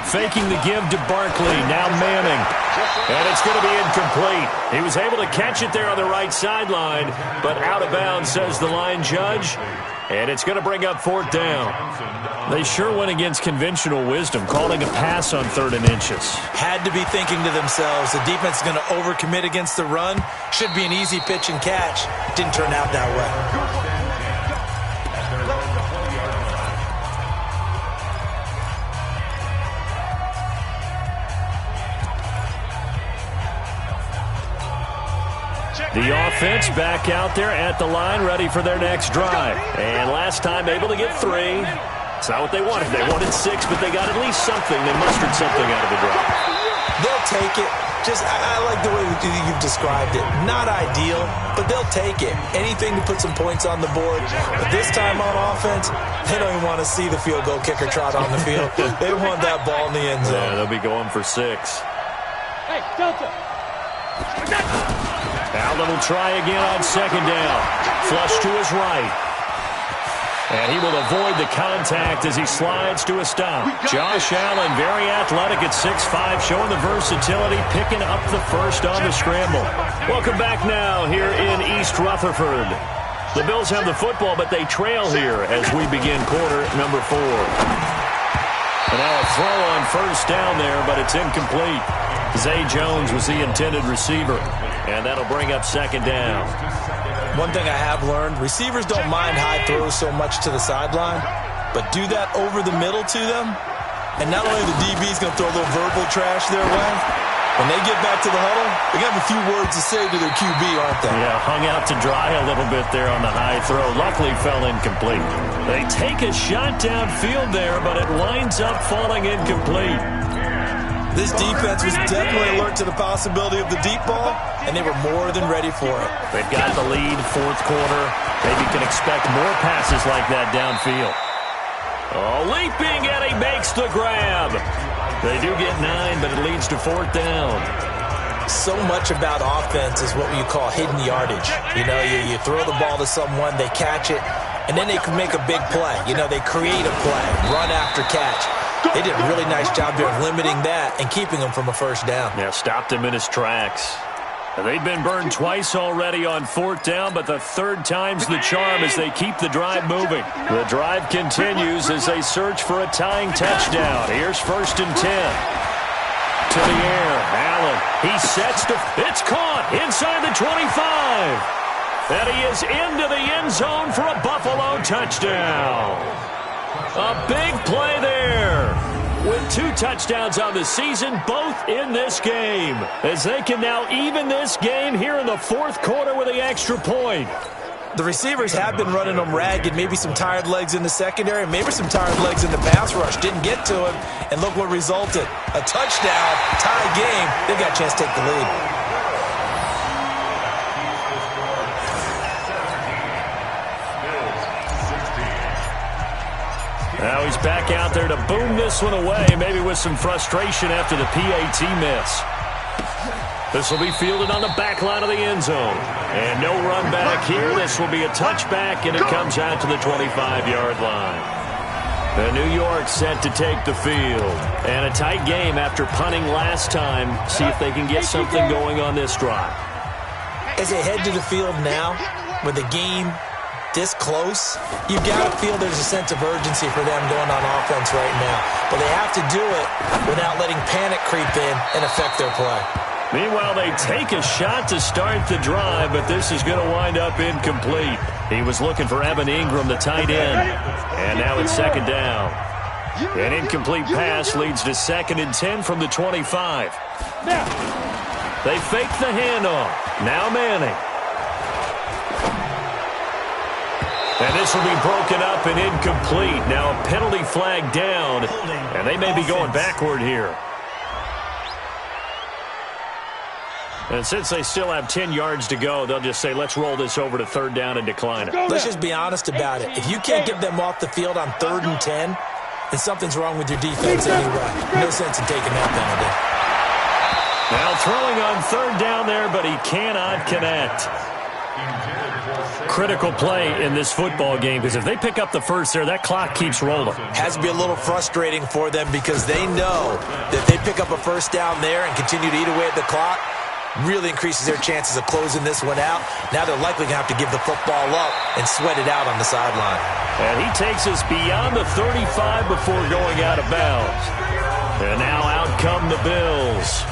Faking the give to Barkley, now Manning. And it's going to be incomplete. He was able to catch it there on the right sideline, but out of bounds, says the line judge. And it's going to bring up 4th down. They sure went against conventional wisdom, calling a pass on 3rd and inches. Had to be thinking to themselves, the defense is going to overcommit against the run. Should be an easy pitch and catch. Didn't turn out that way. The offense back out there at the line, ready for their next drive. And last time able to get 3. It's not what they wanted. They wanted 6, but they got at least something. They mustered something out of the drive. They'll take it. I like the way you've described it. Not ideal, but they'll take it. Anything to put some points on the board. But this time on offense, they don't even want to see the field goal kicker trot on the field. They want that ball in the end zone. Yeah, they'll be going for 6. Hey, Delta. Allen will try again on 2nd down. Flush to his right. And he will avoid the contact as he slides to a stop. Josh Allen, very athletic at 6'5", showing the versatility, picking up the first on the scramble. Welcome back now here in East Rutherford. The Bills have the football, but they trail here as we begin quarter number 4. And now a throw on first down there, but it's incomplete. Zay Jones was the intended receiver, and that'll bring up second down. One thing I have learned, receivers don't mind high throws so much to the sideline, but do that over the middle to them, and not only the DB's going to throw a little verbal trash their way, when they get back to the huddle, they have a few words to say to their QB, aren't they? Yeah, hung out to dry a little bit there on the high throw. Luckily fell incomplete. They take a shot downfield there, but it winds up falling incomplete. This defense was definitely alert to the possibility of the deep ball, and they were more than ready for it. They've got the lead, fourth quarter. Maybe can expect more passes like that downfield. Oh, leaping, and he makes the grab. They do get 9, but it leads to fourth down. So much about offense is what you call hidden yardage. You know, you throw the ball to someone, they catch it, and then they can make a big play. You know, they create a play, run after catch. They did a really nice job there of limiting that and keeping him from a first down. Yeah, stopped him in his tracks. They've been burned twice already on fourth down, but the third time's the charm as they keep the drive moving. The drive continues as they search for a tying touchdown. Here's first and 10. To the air, Allen. He sets to... It's caught inside the 25. And he is into the end zone for a Buffalo touchdown. A big play there. With 2 touchdowns on the season, both in this game. As they can now even this game here in the fourth quarter with the extra point. The receivers have been running them ragged. Maybe some tired legs in the secondary, maybe some tired legs in the pass rush. Didn't get to him, and look what resulted. A touchdown, tie game. They got a chance to take the lead. Now he's back out there to boom this one away, maybe with some frustration after the PAT miss. This will be fielded on the back line of the end zone. And no run back here. This will be a touchback, and it comes out to the 25-yard line. The New York set to take the field. And a tight game after punting last time. See if they can get something going on this drive. As they head to the field now, with the game this close, you've got to feel there's a sense of urgency for them going on offense right now. But they have to do it without letting panic creep in and affect their play. Meanwhile, they take a shot to start the drive, but this is going to wind up incomplete. He was looking for Evan Ingram, the tight end. And now it's second down. An incomplete pass leads to 2nd and 10 from the 25. They fake the handoff. Now Manning. And this will be broken up and incomplete. Now a penalty flag down, and they may be going backward here. And since they still have 10 yards to go, they'll just say, let's roll this over to third down and decline it. Let's just be honest about it. If you can't get them off the field on 3rd and 10, then something's wrong with your defense anyway. No sense in taking that penalty. Now throwing on third down there, but he cannot connect. Critical play in this football game, because if they pick up the first there, that clock keeps rolling. Has to be a little frustrating for them because they know that if they pick up a first down there and continue to eat away at the clock, really increases their chances of closing this one out. Now they're likely going to have to give the football up and sweat it out on the sideline. And he takes us beyond the 35 before going out of bounds. And now out come the Bills.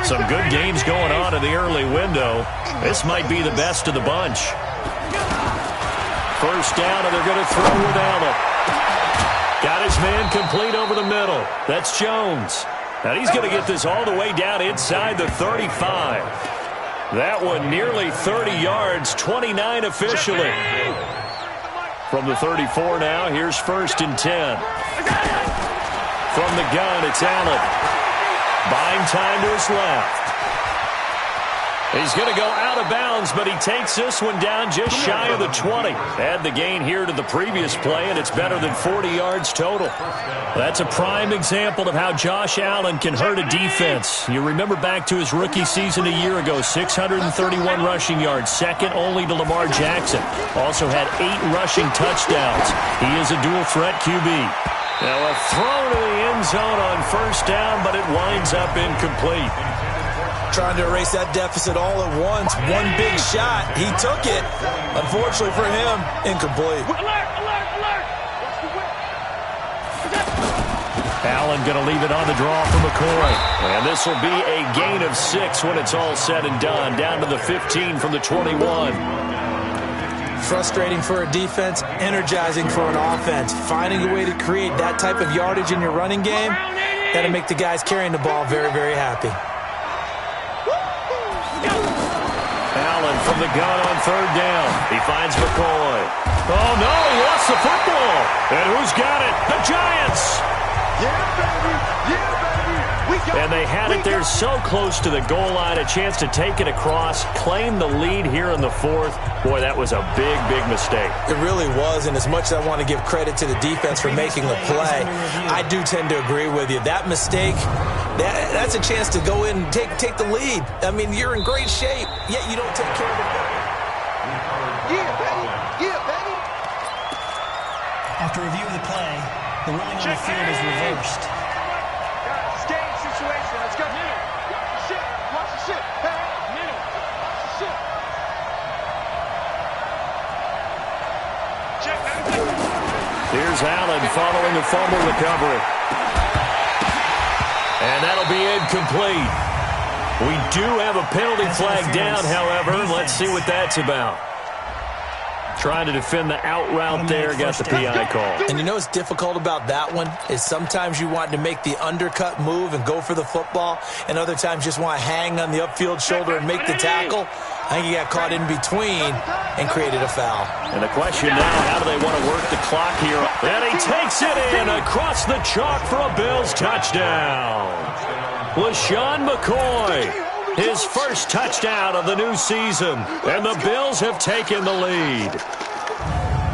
Some good games going on in the early window. This might be the best of the bunch. First down, and they're going to throw with Allen. Got his man complete over the middle. That's Jones. Now he's going to get this all the way down inside the 35. That one nearly 30 yards, 29 officially. From the 34 now, here's first and 10. From the gun, it's Allen. Buying time to his left. He's going to go out of bounds, but he takes this one down just shy of the 20. Add the gain here to the previous play, and it's better than 40 yards total. That's a prime example of how Josh Allen can hurt a defense. You remember back to his rookie season a year ago, 631 rushing yards, second only to Lamar Jackson. Also had 8 rushing touchdowns. He is a dual-threat QB. Now a throw to the end zone on first down, but it winds up incomplete. Trying to erase that deficit all at once. One big shot. He took it. Unfortunately for him, incomplete. Alert, alert, alert. Allen going to leave it on the draw for McCoy. And this will be a gain of 6 when it's all said and done. Down to the 15 from the 21. Frustrating for a defense, energizing for an offense. Finding a way to create that type of yardage in your running game, that'll make the guys carrying the ball very, very happy. Allen from the gun on third down. He finds McCoy. Oh, no, he lost the football. And who's got it? The Giants. Yeah, baby. Yeah, baby. We got And they had it there so close to the goal line, a chance to take it across, claim the lead here in the fourth. Boy, that was a big, big mistake. It really was, and as much as I want to give credit to the defense for making the play, I do tend to agree with you. That mistake, that's a chance to go in and take the lead. I mean, you're in great shape, yet you don't take care of the ball. Yeah, baby. Yeah, baby. After review of the play, the ruling on the field is reversed. Guys, game situation. Let's go. Watch the shit. Watch the shit. Hey, middle. Watch the shit. Check that. Here's Allen following the fumble recovery. And that'll be incomplete. We do have a penalty flag down, however. Let's see what that's about. Trying to defend the out route there, got the PI call. And you know what's difficult about that one is sometimes you want to make the undercut move and go for the football, and other times just want to hang on the upfield shoulder and make the tackle. I think he got caught in between and created a foul. And the question now, how do they want to work the clock here? And he takes it in across the chalk for a Bills touchdown. LaShawn McCoy, his first touchdown of the new season, and the Bills have taken the lead.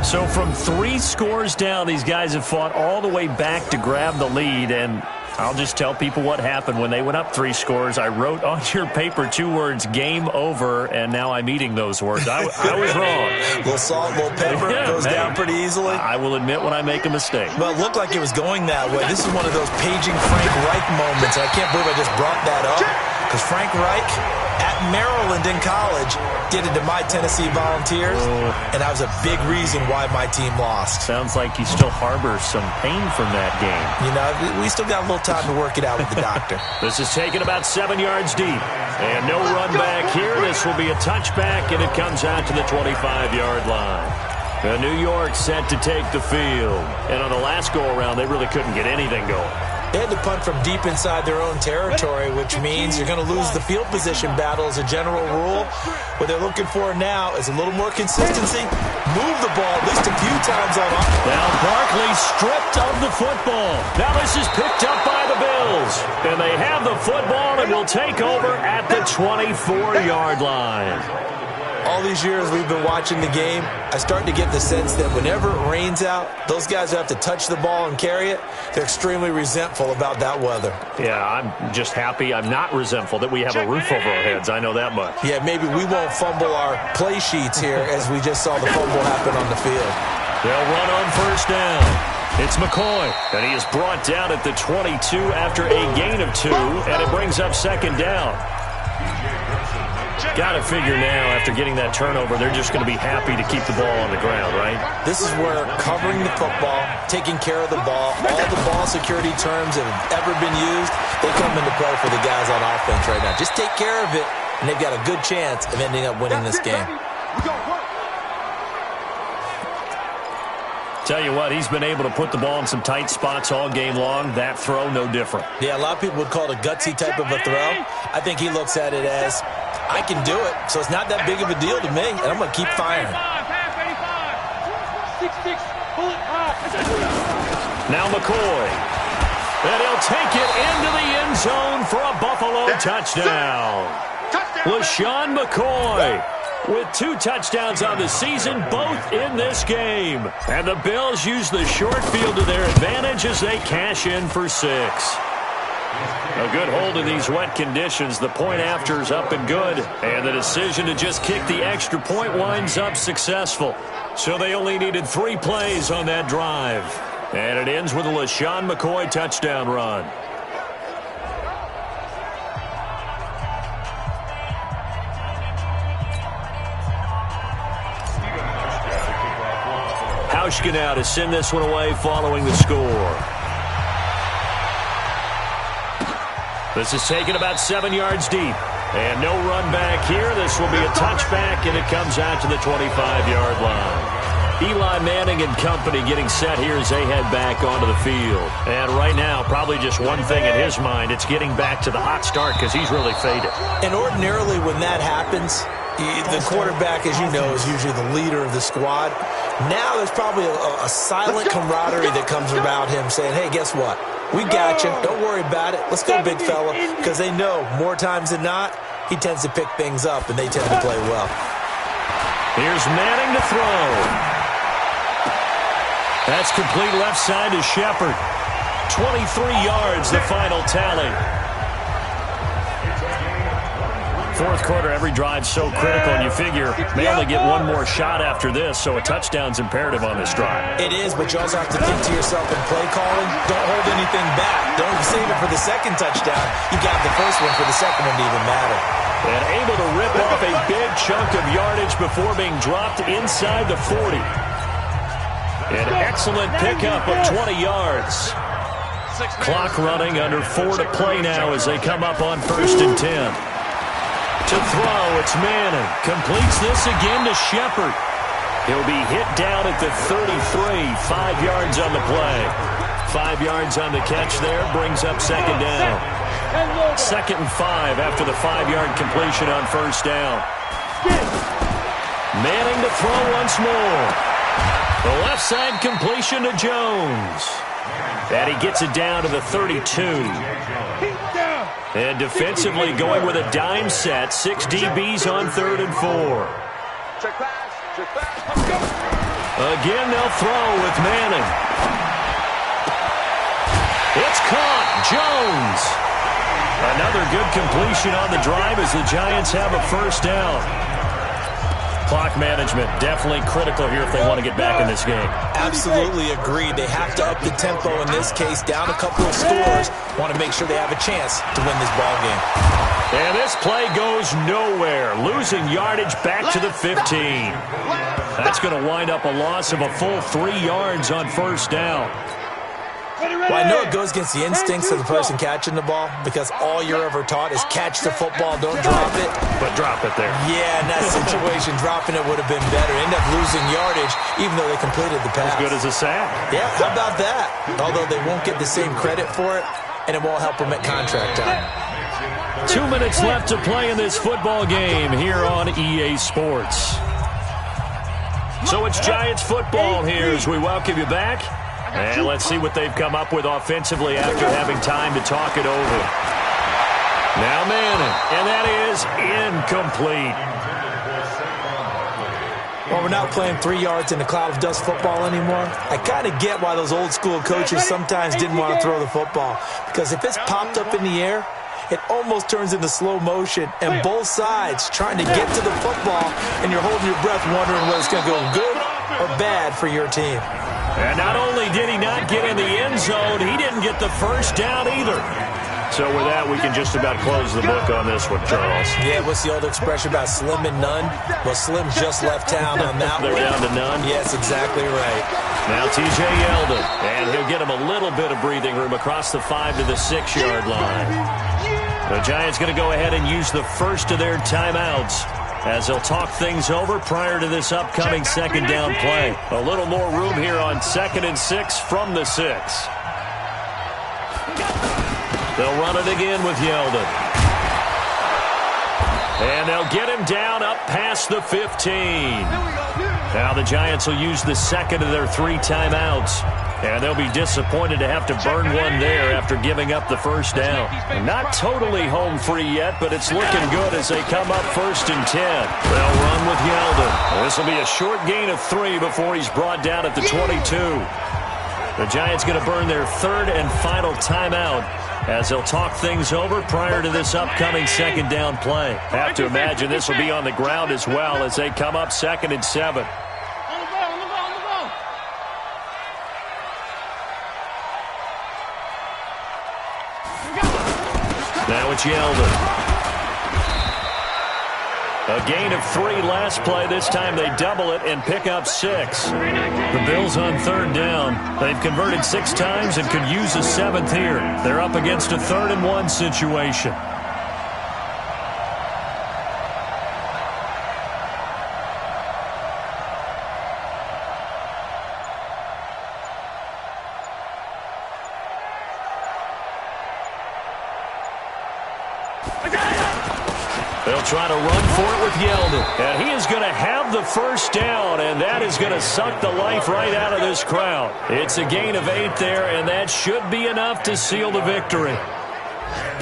So from 3 scores down, these guys have fought all the way back to grab the lead, and I'll just tell people what happened when they went up 3 scores. I wrote on your paper 2 words, game over, and now I'm eating those words. I was wrong. A little salt, a little pepper, goes down pretty easily. I will admit when I make a mistake. Well, it looked like it was going that way. This is one of those paging Frank Reich moments, and I can't believe I just brought that up. Because Frank Reich, at Maryland in college, did it to my Tennessee Volunteers, and that was a big reason why my team lost. Sounds like you still harbor some pain from that game. You know, we still got a little time to work it out with the doctor. This is taken about 7 yards deep. And no run back here. This will be a touchback, and it comes out to the 25-yard line. New York set to take the field. And on the last go-around, they really couldn't get anything going. They had to punt from deep inside their own territory, which means you're going to lose the field position battle as a general rule. What they're looking for now is a little more consistency. Move the ball at least a few times on offense. Now Barkley stripped of the football. Now this is picked up by the Bills. And they have the football and will take over at the 24-yard line. All these years we've been watching the game, I start to get the sense that whenever it rains out, those guys who have to touch the ball and carry it, they're extremely resentful about that weather. Yeah, I'm just happy I'm not resentful that we have a roof over our heads. I know that much. Yeah, maybe we won't fumble our play sheets here as we just saw the fumble happen on the field. They'll run on first down. It's McCoy, and he is brought down at the 22 after a gain of 2, and it brings up second down. Got to figure now, after getting that turnover, they're just going to be happy to keep the ball on the ground, right? This is where covering the football, taking care of the ball, all the ball security terms that have ever been used, they come into play for the guys on offense right now. Just take care of it, and they've got a good chance of ending up winning this game. Tell you what, he's been able to put the ball in some tight spots all game long. That throw, no different. Yeah, a lot of people would call it a gutsy type of a throw. I think he looks at it as, I can do it, so it's not that big of a deal to me, and I'm going to keep firing. Now McCoy. And he'll take it into the end zone for a Buffalo touchdown. LaShawn McCoy with 2 touchdowns on the season, both in this game. And the Bills use the short field to their advantage as they cash in for 6. A good hold in these wet conditions. The point after is up and good. And the decision to just kick the extra point winds up successful. So they only needed 3 plays on that drive. And it ends with a LaShawn McCoy touchdown run. Hauschka now to send this one away following the score. This is taken about 7 yards deep. And no run back here. This will be a touchback, and it comes out to the 25-yard line. Eli Manning and company getting set here as they head back onto the field. And right now, probably just one thing in his mind. It's getting back to the hot start because he's really faded. And ordinarily when that happens, the quarterback, as you know, is usually the leader of the squad. Now there's probably a silent camaraderie that comes about him saying, hey, guess what? We got you. Don't worry about it. Let's go, big fella. Because they know more times than not, he tends to pick things up, and they tend to play well. Here's Manning to throw. That's complete left side to Shepard. 23 yards, the final tally. Fourth quarter, every drive so critical, and you figure may only get one more shot after this, so a touchdown's imperative on this drive. It is, but you also have to think to yourself in play calling, don't hold anything back. Don't save it for the second touchdown. You got the first one for the second one to even matter. And able to rip off a big chunk of yardage before being dropped inside the 40. An excellent pickup of 20 yards. Clock running, under 4 to play now as they come up on 1st and 10. To throw, it's Manning. Completes this again to Shepard. He'll be hit down at the 33. 5 yards on the play. 5 yards on the catch there. Brings up 2nd down. 2nd and 5 after the 5-yard completion on 1st down. Manning to throw once more. The left side completion to Jones. And he gets it down to the 32. And defensively going with a dime set. 6 DBs on 3rd and 4. Again, they'll throw with Manning. It's caught. Jones. Another good completion on the drive as the Giants have a 1st down. Clock management definitely critical here if they want to get back in this game. Absolutely agreed. They have to up the tempo in this case, down a couple of scores. Want to make sure they have a chance to win this ball game. And this play goes nowhere. Losing yardage back to the 15. That's going to wind up a loss of a full 3 yards on 1st down. Well, I know it goes against the instincts of the person catching the ball because all you're ever taught is catch the football, don't drop it. But drop it there. Yeah, in that situation, dropping it would have been better. End up losing yardage even though they completed the pass. As good as a sack. Yeah, how about that? Although they won't get the same credit for it, and it won't help them at contract time. 2 minutes left to play in this football game here on EA Sports. So it's Giants football here as we welcome you back. And let's see what they've come up with offensively after having time to talk it over. Now Manning, and that is incomplete. Well, we're not playing 3 yards in a cloud of dust football anymore. I kind of get why those old school coaches sometimes didn't want to throw the football. Because if it's popped up in the air, it almost turns into slow motion. And both sides trying to get to the football, and you're holding your breath wondering whether it's going to go good or bad for your team. And not only did he not get in the end zone, he didn't get the 1st down either. So with that, we can just about close the book on this one, Charles. Yeah, what's the old expression about slim and none? Well, Slim just left town on that one. They're down to none? Yes, exactly right. Now T.J. Yeldon, and he'll get him a little bit of breathing room across the 5 to the 6-yard line. The Giants going to go ahead and use the first of their timeouts as they'll talk things over prior to this upcoming 2nd down play. A little more room here on 2nd and 6 from the 6. They'll run it again with Yeldon. And they'll get him down up past the 15. Now the Giants will use the second of their 3 timeouts. And they'll be disappointed to have to burn one there after giving up the first down. Not totally home free yet, but it's looking good as they come up 1st and 10. They'll run with Yeldon. This will be a short gain of 3 before he's brought down at the 22. The Giants going to burn their 3rd and final timeout as they'll talk things over prior to this upcoming 2nd down play. Have to imagine this will be on the ground as well as they come up 2nd and 7. Now it's Yeldon. A gain of 3 last play. This time they double it and pick up 6. The Bills on 3rd down. They've converted 6 times and could use a 7th here. They're up against a 3rd and 1 situation. They'll try to run for it with Yeldon. And he is going to have the first down, and that is going to suck the life right out of this crowd. It's a gain of 8 there, and that should be enough to seal the victory.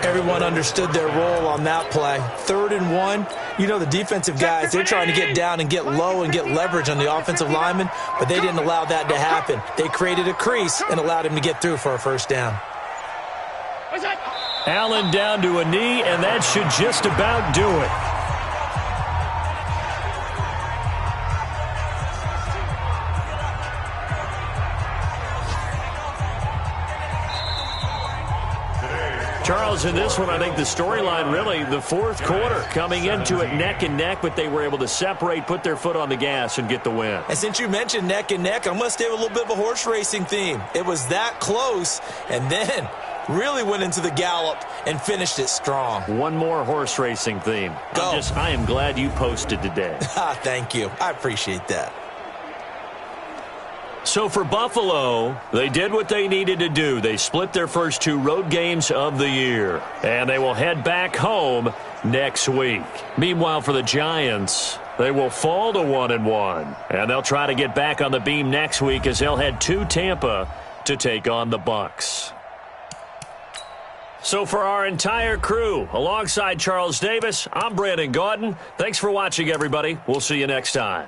Everyone understood their role on that play. 3rd and 1. You know the defensive guys, they're trying to get down and get low and get leverage on the offensive lineman, but they didn't allow that to happen. They created a crease and allowed him to get through for a first down. Allen down to a knee, and that should just about do it. Charles, in this one, I think the storyline really, the 4th quarter, coming into it neck and neck, but they were able to separate, put their foot on the gas, and get the win. And since you mentioned neck and neck, I'm going to stay with a little bit of a horse racing theme. It was that close, and then really went into the gallop and finished it strong. One more horse racing theme. Go. I am glad you posted today. Thank you. I appreciate that. So for Buffalo, they did what they needed to do. They split their first 2 road games of the year, and they will head back home next week. Meanwhile, for the Giants, they will fall to 1-1, and they'll try to get back on the beam next week as they'll head to Tampa to take on the Bucs. So for our entire crew, alongside Charles Davis, I'm Brandon Gaudin. Thanks for watching, everybody. We'll see you next time.